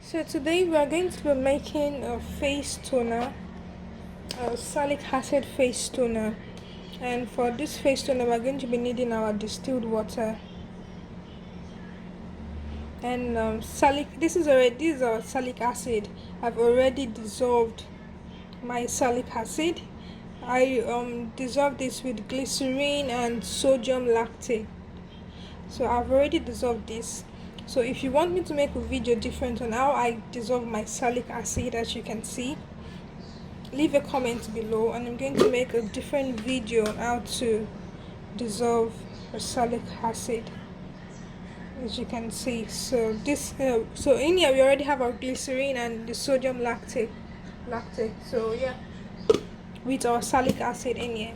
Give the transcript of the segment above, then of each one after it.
So today we are going to be making a face toner, a salicylic acid face toner, and for this face toner we are going to be needing our distilled water and this is our salicylic acid. I've already dissolved my salicylic acid. I dissolved this with glycerin and sodium lactate. So I've already dissolved this. So if you want me to make a video different on how I dissolve my salicylic acid, as you can see, leave a comment below and I'm going to make a different video on how to dissolve a salicylic acid, as you can see. So so in here we already have our glycerin and the sodium lactate. So yeah, with our salicylic acid in here,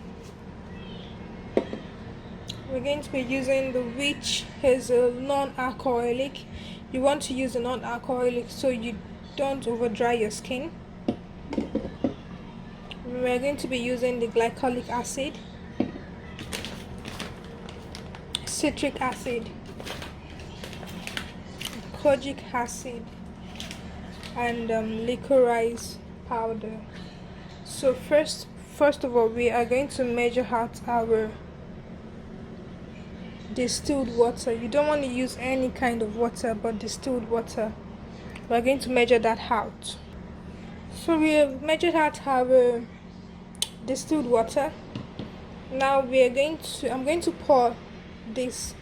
we're going to be using the witch hazel non-alcoholic. You want to use a non-alcoholic so you don't over dry your skin. We're going to be using the glycolic acid, citric acid, kojic acid, and licorice powder. So first of all, we are going to measure out our distilled water. You don't want to use any kind of water but distilled water. We're going to measure that out. So we have measured out our distilled water. Now I'm going to pour this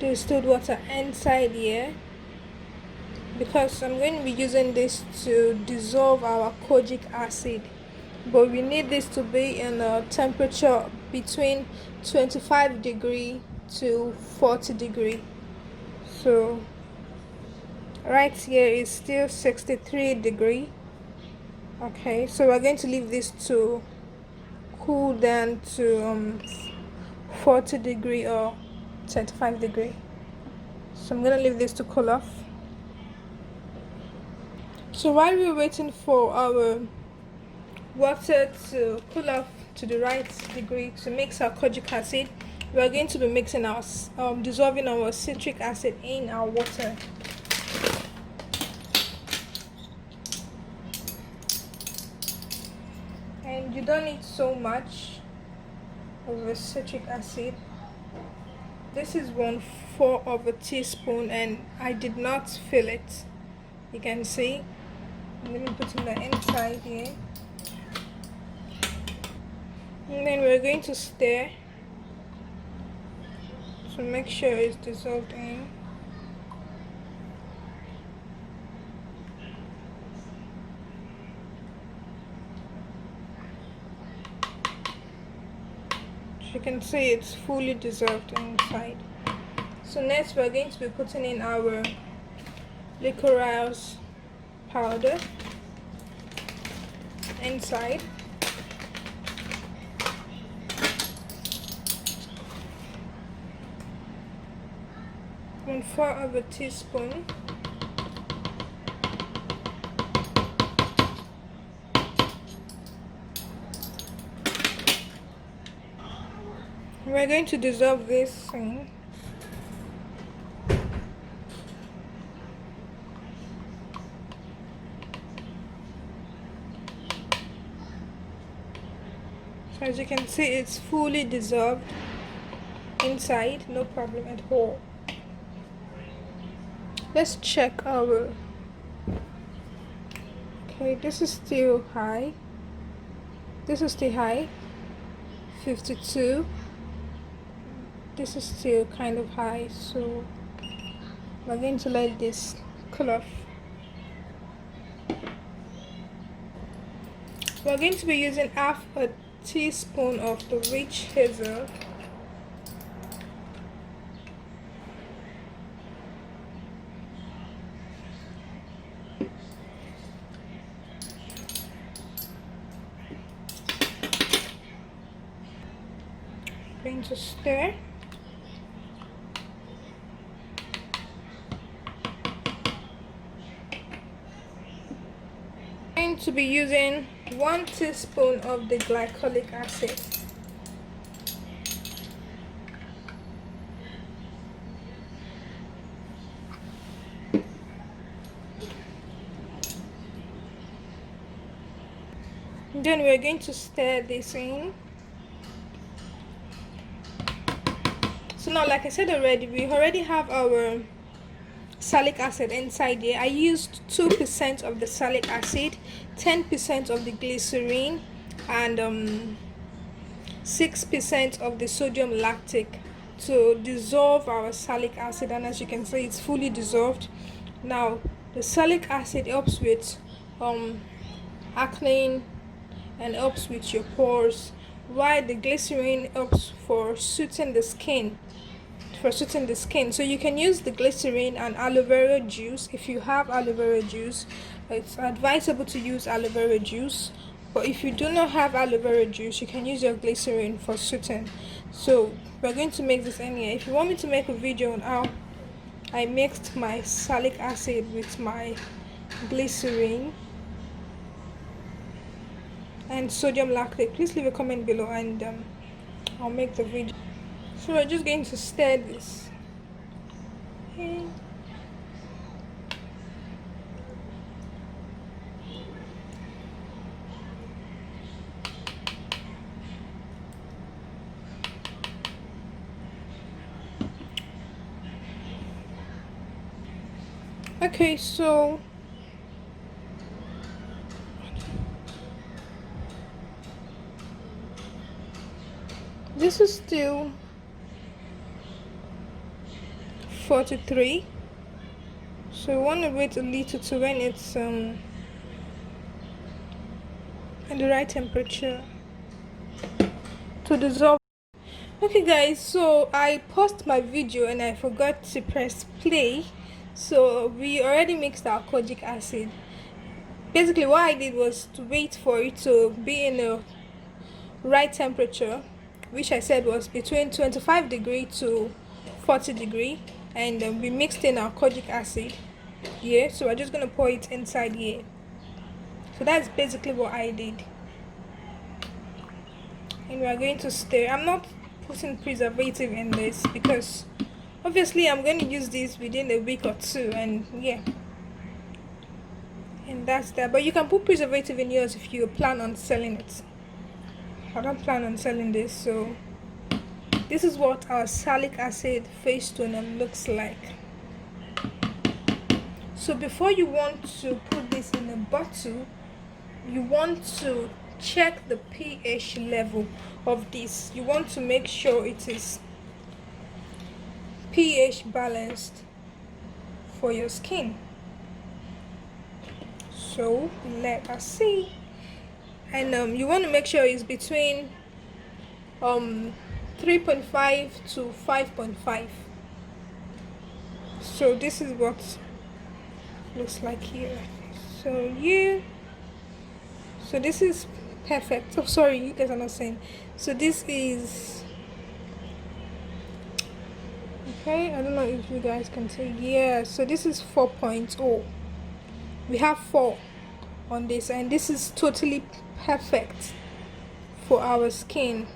distilled water inside here, because I'm going to be using this to dissolve our kojic acid, but we need this to be in a temperature between 25 degree to 40 degree. So right here is still 63 degree. Okay, so we're going to leave this to cool down to 40 degree or 25 degree. So I'm gonna leave this to cool off. So while we're waiting for our water to cool off to the right degree to mix our kojic acid, we are going to be mixing our dissolving our citric acid in our water. And you don't need so much of the citric acid. This is 1/4 of a teaspoon and I did not fill it. You can see. Let me put in the inside here. And then we're going to stir to make sure it's dissolved in. You can see it's fully dissolved inside. So next we're going to be putting in our licorice powder inside. One-fourth of a teaspoon. We're going to dissolve this thing. So as you can see, it's fully dissolved inside, no problem at all. Let's check our, okay, this is still high. This is still high, 52. This is still kind of high, so we're going to let this cool off. We're going to be using half a teaspoon of the witch hazel. Going to stir. Going to be using 1 teaspoon of the glycolic acid. Then we're going to stir this in. So now, like I said already, we already have our salicylic acid inside here. I used 2% of the salicylic acid, 10% of the glycerin, and 6% of the sodium lactic to dissolve our salicylic acid, and as you can see, it's fully dissolved. Now the salicylic acid helps with acne and helps with your pores, while the glycerin helps for soothing the skin. So you can use the glycerin and aloe vera juice. If you have aloe vera juice, it's advisable to use aloe vera juice, but if you do not have aloe vera juice, you can use your glycerin for soothing. So we're going to make this in here. If you want me to make a video on how I mixed my salicylic acid with my glycerin and sodium lactate, please leave a comment below, and I'll make the video. So we're just going to stir this. Okay, so this is still 43, so we want to wait a little to when it's in the right temperature to dissolve. Okay guys, so I paused my video and I forgot to press play. So we already mixed our kojic acid. Basically what I did was to wait for it to be in the right temperature, which I said was between 25 degree to 40 degree, and we mixed in our kojic acid here. So we're just going to pour it inside here. So that's basically what I did, and we are going to stir. I'm not putting preservative in this because obviously I'm going to use this within a week or two, and yeah, and that's that. But you can put preservative in yours if you plan on selling it. I don't plan on selling this. So this is what our salicylic acid face toner looks like. So before you want to put this in a bottle, you want to check the pH level of this. You want to make sure it is pH balanced for your skin. So let us see. And you want to make sure it's between 3.5 to 5.5. so this is what looks like here. So yeah, so this is perfect. Oh sorry, you guys are not saying. So this is okay, I don't know if you guys can see. Yeah, so this is 4.0. We have 4 on this, and this is totally perfect for our skin.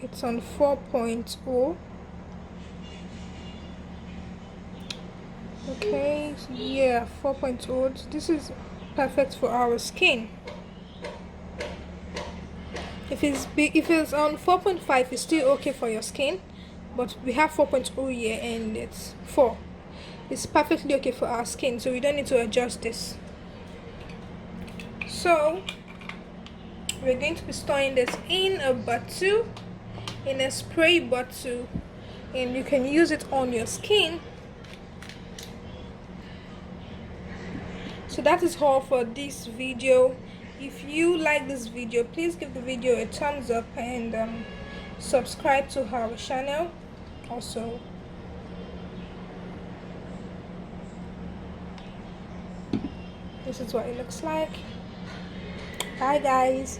It's on 4.0. Okay, so yeah, 4.0. This is perfect for our skin. If it's on 4.5, it's still okay for your skin, but we have 4.0 here and it's 4. It's perfectly okay for our skin, so we don't need to adjust this. So we're going to be storing this in a bottle, in a spray bottle, and you can use it on your skin. So that is all for this video. If you like this video, please give the video a thumbs up and subscribe to our channel. Also, this is what it looks like. Bye guys.